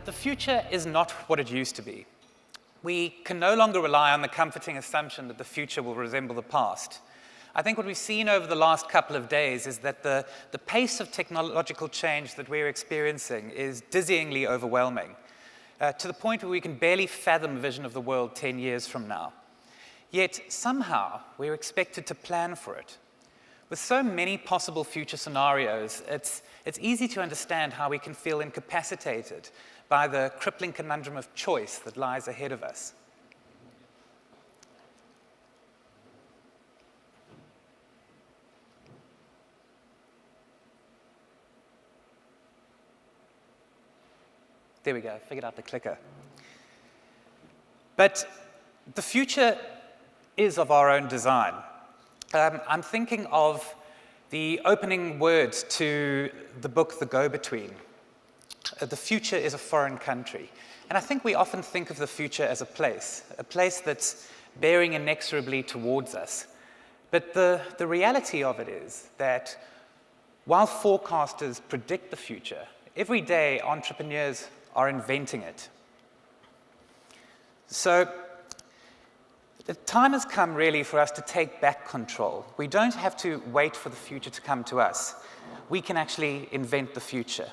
the future is not what it used to be. We can no longer rely on the comforting assumption that the future will resemble the past. I think what we've seen over the last couple of days is that the pace of technological change that we're experiencing is dizzyingly overwhelming, to the point where we can barely fathom a vision of the world 10 years from now. Yet, somehow, we're expected to plan for it. With so many possible future scenarios, it's easy to understand how we can feel incapacitated by the crippling conundrum of choice that lies ahead of us. There we go, figured out the clicker. But the future is of our own design. I'm thinking of the opening words to the book, The Go-Between. The future is a foreign country. And I think we often think of the future as a place that's bearing inexorably towards us. But the reality of it is that while forecasters predict the future, every day entrepreneurs are inventing it. So the time has come really for us to take back control. We don't have to wait for the future to come to us. We can actually invent the future.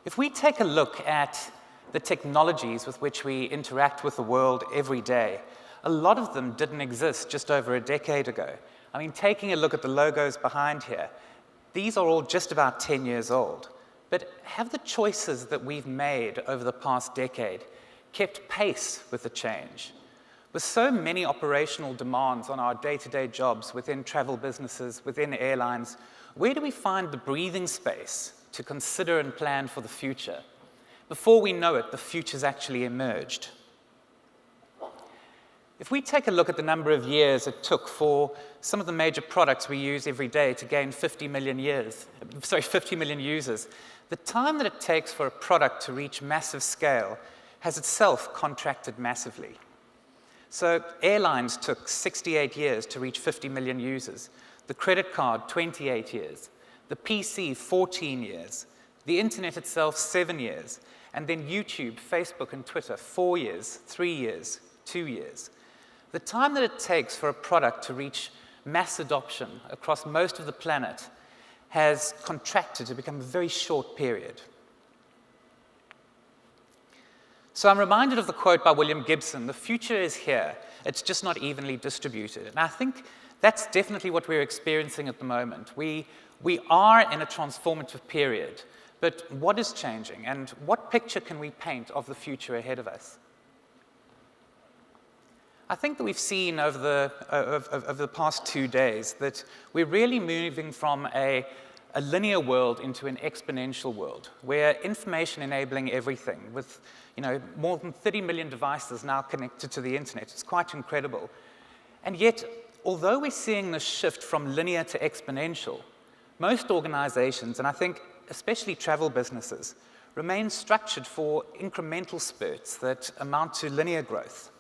If we take a look at the technologies with which we interact with the world every day, a lot of them didn't exist just over a decade ago. I mean, taking a look at the logos behind here, these are all just about 10 years old. But have the choices that we've made over the past decade kept pace with the change? With so many operational demands on our day-to-day jobs within travel businesses, within airlines, where do we find the breathing space to consider and plan for the future? Before we know it, the future's actually emerged. If we take a look at the number of years it took for some of the major products we use every day to gain 50 million users, the time that it takes for a product to reach massive scale has itself contracted massively. So airlines took 68 years to reach 50 million users, the credit card 28 years, the PC 14 years, the internet itself 7 years, and then YouTube, Facebook, and Twitter 4 years, 3 years, 2 years. The time that it takes for a product to reach mass adoption across most of the planet has contracted to become a very short period. So I'm reminded of the quote by William Gibson, "The future is here, it's just not evenly distributed." And I think that's definitely what we're experiencing at the moment. We are in a transformative period, but what is changing, and what picture can we paint of the future ahead of us? I think that we've seen over the past 2 days that we're really moving from a linear world into an exponential world, where information enabling everything, with more than 30 million devices now connected to the internet. It's quite incredible. And yet, although we're seeing this shift from linear to exponential, most organizations, and I think especially travel businesses, remain structured for incremental spurts that amount to linear growth.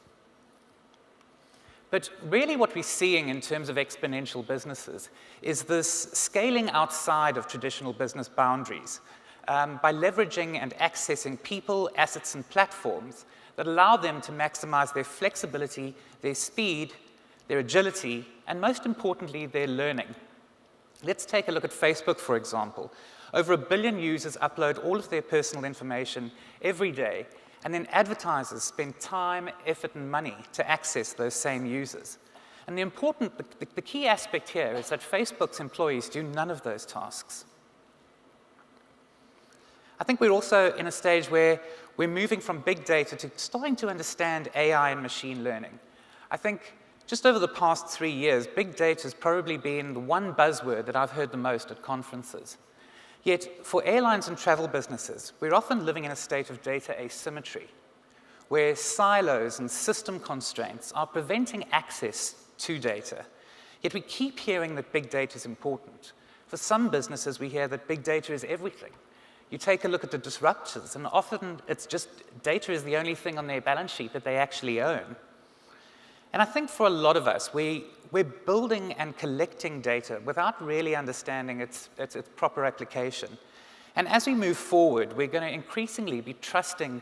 But really what we're seeing in terms of exponential businesses is this scaling outside of traditional business boundaries by leveraging and accessing people, assets, and platforms that allow them to maximize their flexibility, their speed, their agility, and most importantly, their learning. Let's take a look at Facebook, for example. Over 1 billion users upload all of their personal information every day, and then advertisers spend time, effort, and money to access those same users. And the key aspect here is that Facebook's employees do none of those tasks. I think we're also in a stage where we're moving from big data to starting to understand AI and machine learning. I think just over the past 3 years, big data has probably been the one buzzword that I've heard the most at conferences. Yet, for airlines and travel businesses, we're often living in a state of data asymmetry, where silos and system constraints are preventing access to data. Yet we keep hearing that big data is important. For some businesses, we hear that big data is everything. You take a look at the disruptors, and often it's just data is the only thing on their balance sheet that they actually own. And I think for a lot of us, we're building and collecting data without really understanding its proper application. And as we move forward, we're going to increasingly be trusting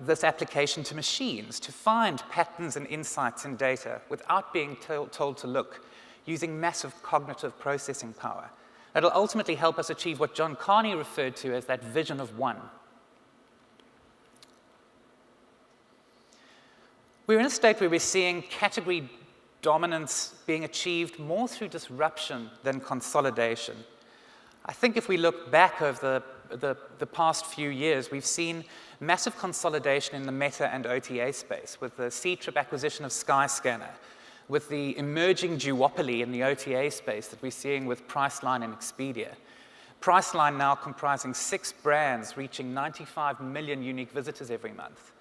this application to machines to find patterns and insights in data without being told to look, using massive cognitive processing power. That'll ultimately help us achieve what John Carney referred to as that vision of one. We're in a state where we're seeing category dominance being achieved more through disruption than consolidation. I think if we look back over the past few years, we've seen massive consolidation in the meta and OTA space with the C-Trip acquisition of Skyscanner, with the emerging duopoly in the OTA space that we're seeing with Priceline and Expedia. Priceline now comprising 6 brands reaching 95 million unique visitors every month.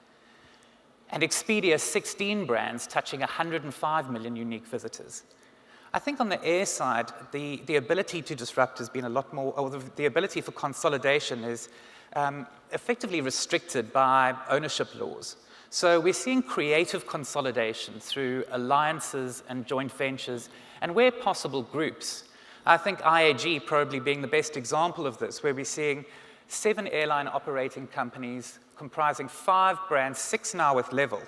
And Expedia, 16 brands touching 105 million unique visitors. I think on the air side, the ability to disrupt has been a lot more, or the ability for consolidation is effectively restricted by ownership laws. So we're seeing creative consolidation through alliances and joint ventures, and where possible, groups. I think IAG probably being the best example of this, where we're seeing 7 airline operating companies comprising 5 brands, 6 now with Level.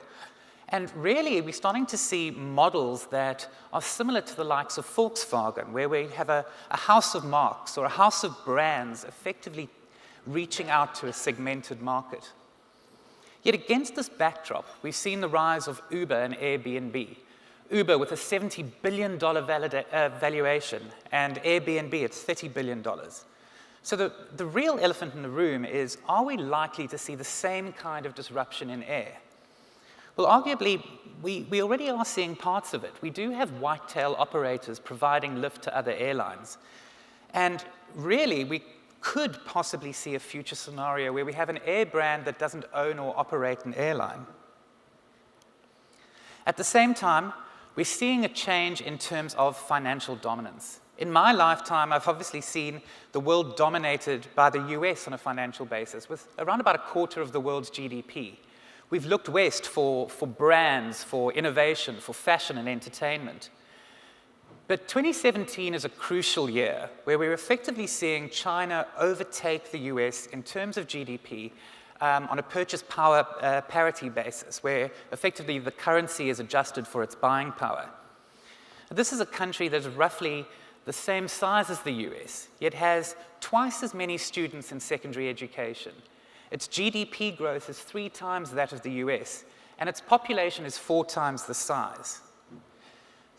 And really, we're starting to see models that are similar to the likes of Volkswagen, where we have a house of marques or a house of brands effectively reaching out to a segmented market. Yet against this backdrop, we've seen the rise of Uber and Airbnb. Uber with a $70 billion valuation, and Airbnb at $30 billion. So the real elephant in the room is, are we likely to see the same kind of disruption in air? Well, arguably, we already are seeing parts of it. We do have white-tail operators providing lift to other airlines. And really, we could possibly see a future scenario where we have an air brand that doesn't own or operate an airline. At the same time, we're seeing a change in terms of financial dominance. In my lifetime, I've obviously seen the world dominated by the US on a financial basis, with around about a quarter of the world's GDP. We've looked west for brands, for innovation, for fashion and entertainment. But 2017 is a crucial year where we're effectively seeing China overtake the US in terms of GDP on a purchase power parity basis, where effectively the currency is adjusted for its buying power. This is a country that is roughly the same size as the US, yet has twice as many students in secondary education. Its GDP growth is 3 times that of the US, and its population is 4 times the size.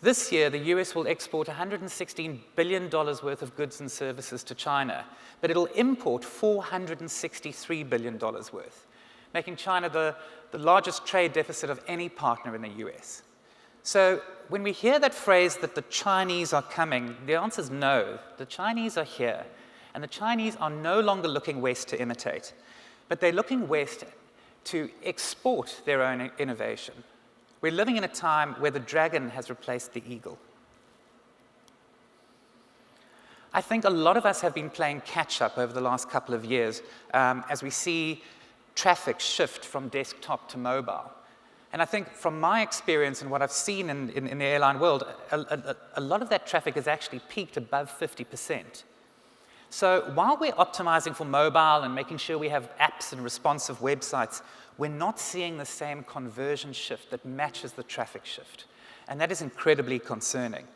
This year, the US will export $116 billion worth of goods and services to China, but it'll import $463 billion worth, making China the largest trade deficit of any partner in the US. So when we hear that phrase that the Chinese are coming, the answer is no. The Chinese are here, and the Chinese are no longer looking west to imitate, but they're looking west to export their own innovation. We're living in a time where the dragon has replaced the eagle. I think a lot of us have been playing catch-up over the last couple of years as we see traffic shift from desktop to mobile. And I think from my experience and what I've seen in the airline world, a lot of that traffic has actually peaked above 50%. So while we're optimizing for mobile and making sure we have apps and responsive websites, we're not seeing the same conversion shift that matches the traffic shift. And that is incredibly concerning.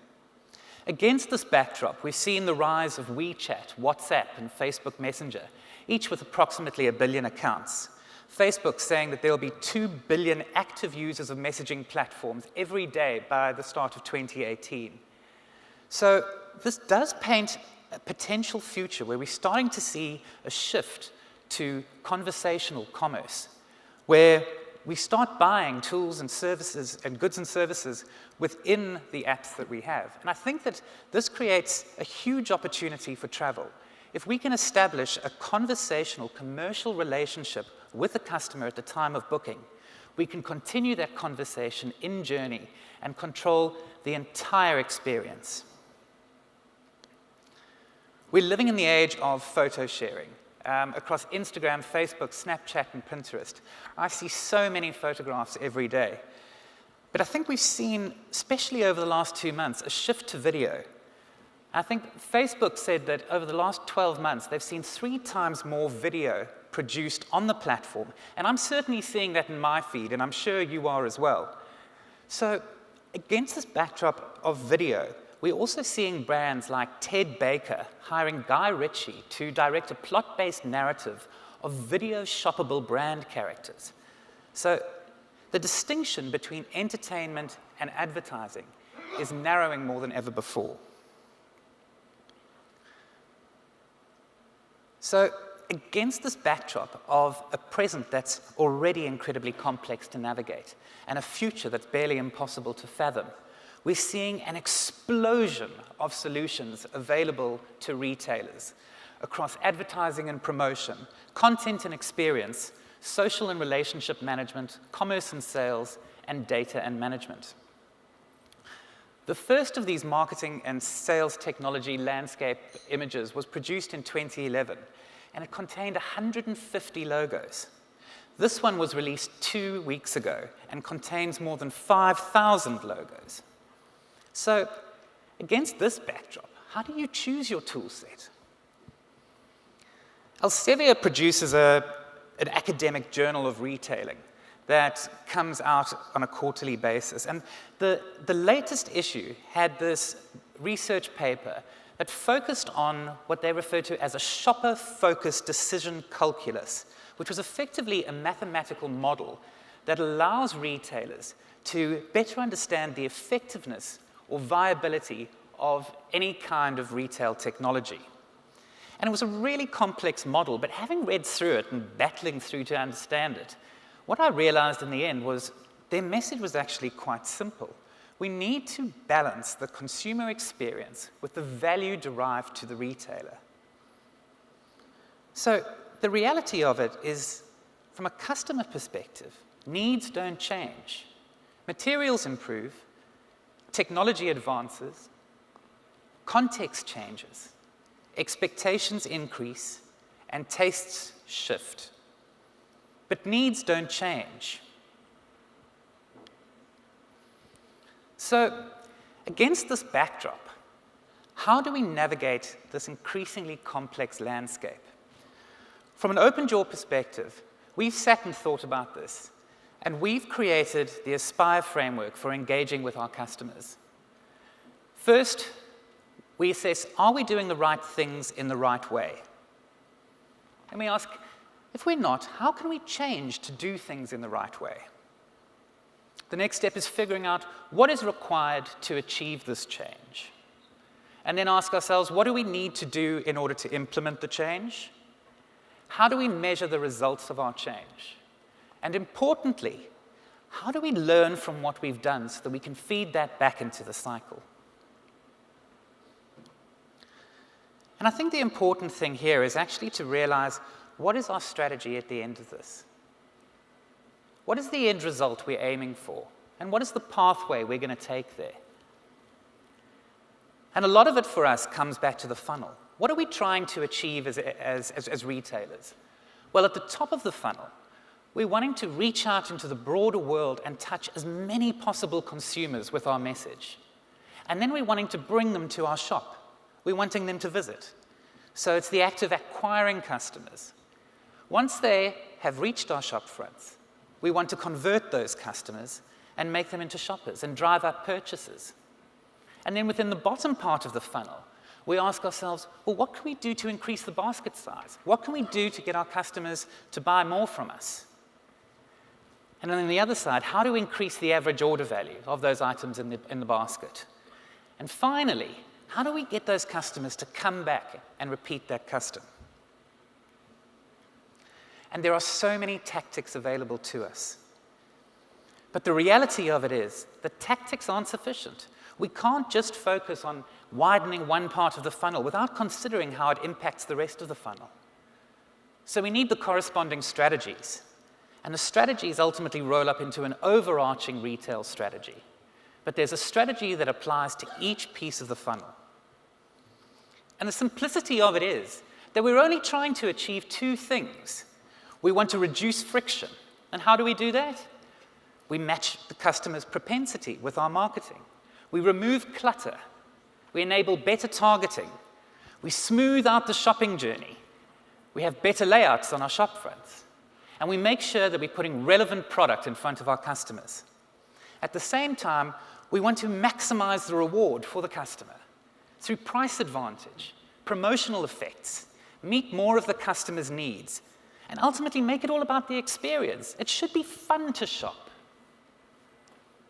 Against this backdrop, we've seen the rise of WeChat, WhatsApp, and Facebook Messenger, each with approximately 1 billion accounts. Facebook saying that there will be 2 billion active users of messaging platforms every day by the start of 2018. So this does paint a potential future where we're starting to see a shift to conversational commerce, where we start buying tools and services and goods and services within the apps that we have. And I think that this creates a huge opportunity for travel. If we can establish a conversational commercial relationship with the customer at the time of booking, we can continue that conversation in journey and control the entire experience. We're living in the age of photo sharing. Across Instagram, Facebook, Snapchat, and Pinterest. I see so many photographs every day. But I think we've seen, especially over the last 2 months, a shift to video. I think Facebook said that over the last 12 months, they've seen 3 times more video produced on the platform. And I'm certainly seeing that in my feed, and I'm sure you are as well. So against this backdrop of video, we're also seeing brands like Ted Baker hiring Guy Ritchie to direct a plot-based narrative of video shoppable brand characters. So the distinction between entertainment and advertising is narrowing more than ever before. So against this backdrop of a present that's already incredibly complex to navigate and a future that's barely impossible to fathom, we're seeing an explosion of solutions available to retailers across advertising and promotion, content and experience, social and relationship management, commerce and sales, and data and management. The first of these marketing and sales technology landscape images was produced in 2011, and it contained 150 logos. This one was released 2 weeks ago and contains more than 5,000 logos. So, against this backdrop, how do you choose your tool set? Elsevier produces an academic journal of retailing that comes out on a quarterly basis. And the latest issue had this research paper that focused on what they refer to as a shopper-focused decision calculus, which was effectively a mathematical model that allows retailers to better understand the effectiveness or viability of any kind of retail technology. And it was a really complex model, but having read through it and battling through to understand it, what I realized in the end was their message was actually quite simple. We need to balance the consumer experience with the value derived to the retailer. So the reality of it is, from a customer perspective, needs don't change. Materials improve, technology advances, context changes, expectations increase, and tastes shift. But needs don't change. So, against this backdrop, how do we navigate this increasingly complex landscape? From an OpenJaw perspective, we've sat and thought about this, and we've created the Aspire framework for engaging with our customers. First, we assess, are we doing the right things in the right way? And we ask, if we're not, how can we change to do things in the right way? The next step is figuring out what is required to achieve this change. And then ask ourselves, what do we need to do in order to implement the change? How do we measure the results of our change? And importantly, how do we learn from what we've done so that we can feed that back into the cycle? And I think the important thing here is actually to realize, what is our strategy at the end of this? What is the end result we're aiming for? And what is the pathway we're going to take there? And a lot of it for us comes back to the funnel. What are we trying to achieve as retailers? Well, at the top of the funnel, we're wanting to reach out into the broader world and touch as many possible consumers with our message. And then we're wanting to bring them to our shop. We're wanting them to visit. So it's the act of acquiring customers. Once they have reached our shop fronts, we want to convert those customers and make them into shoppers and drive up purchases. And then within the bottom part of the funnel, we ask ourselves, well, what can we do to increase the basket size? What can we do to get our customers to buy more from us? And then on the other side, how do we increase the average order value of those items in the basket? And finally, how do we get those customers to come back and repeat that custom? And there are so many tactics available to us. But the reality of it is that tactics aren't sufficient. We can't just focus on widening one part of the funnel without considering how it impacts the rest of the funnel. So we need the corresponding strategies. And the strategies ultimately roll up into an overarching retail strategy. But there's a strategy that applies to each piece of the funnel. And the simplicity of it is that we're only trying to achieve 2 things. We want to reduce friction. And how do we do that? We match the customer's propensity with our marketing. We remove clutter. We enable better targeting. We smooth out the shopping journey. We have better layouts on our shop fronts. And we make sure that we're putting relevant product in front of our customers. At the same time, we want to maximize the reward for the customer through price advantage, promotional effects, meet more of the customer's needs, and ultimately make it all about the experience. It should be fun to shop.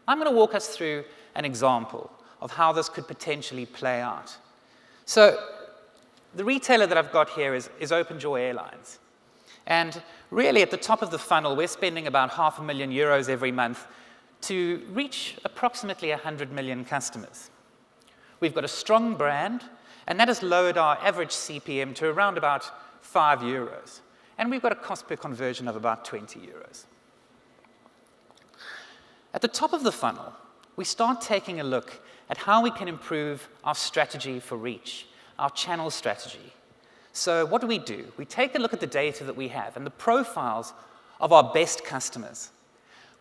I'm going to walk us through an example of how this could potentially play out. So the retailer that I've got here is OpenJaw Airlines. And really, at the top of the funnel, we're spending about €500,000 every month to reach approximately 100 million customers. We've got a strong brand, and that has lowered our average CPM to around about €5. And we've got a cost per conversion of about €20. At the top of the funnel, we start taking a look at how we can improve our strategy for reach, our channel strategy. So what do? We take a look at the data that we have and the profiles of our best customers.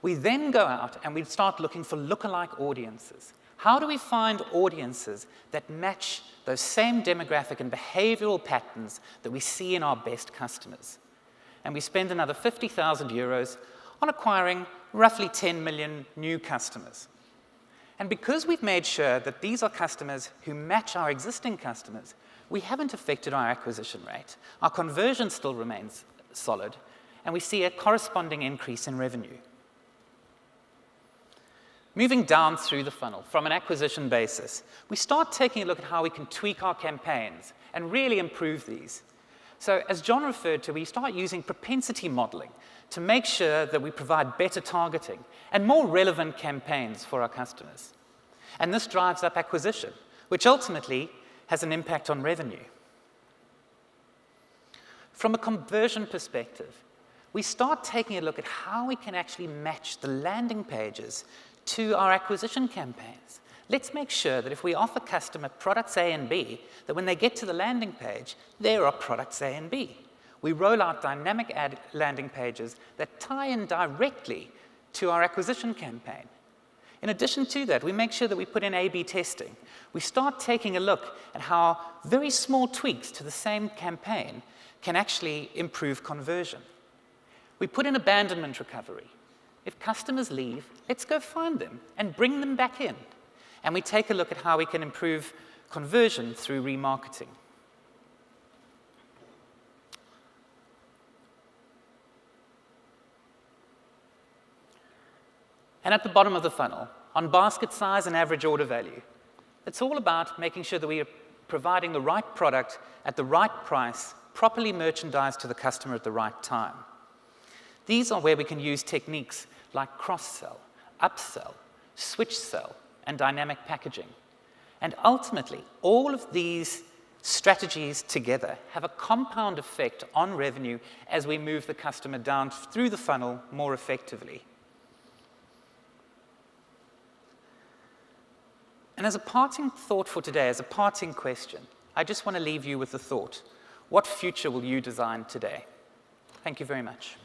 We then go out and we start looking for lookalike audiences. How do we find audiences that match those same demographic and behavioral patterns that we see in our best customers? And we spend another €50,000 on acquiring roughly 10 million new customers. And because we've made sure that these are customers who match our existing customers, we haven't affected our acquisition rate. Our conversion still remains solid, and we see a corresponding increase in revenue. Moving down through the funnel, from an acquisition basis, we start taking a look at how we can tweak our campaigns and really improve these. So as John referred to, we start using propensity modeling to make sure that we provide better targeting and more relevant campaigns for our customers. And this drives up acquisition, which ultimately has an impact on revenue. From a conversion perspective, we start taking a look at how we can actually match the landing pages to our acquisition campaigns. Let's make sure that if we offer customer products A and B, that when they get to the landing page, there are products A and B. We roll out dynamic ad landing pages that tie in directly to our acquisition campaign. In addition to that, we make sure that we put in A/B testing. We start taking a look at how very small tweaks to the same campaign can actually improve conversion. We put in abandonment recovery. If customers leave, let's go find them and bring them back in. And we take a look at how we can improve conversion through remarketing. And at the bottom of the funnel, on basket size and average order value, it's all about making sure that we are providing the right product at the right price, properly merchandised to the customer at the right time. These are where we can use techniques like cross-sell, upsell, switch sell, and dynamic packaging. And ultimately, all of these strategies together have a compound effect on revenue as we move the customer down through the funnel more effectively. And as a parting thought for today, as a parting question, I just want to leave you with the thought, what future will you design today? Thank you very much.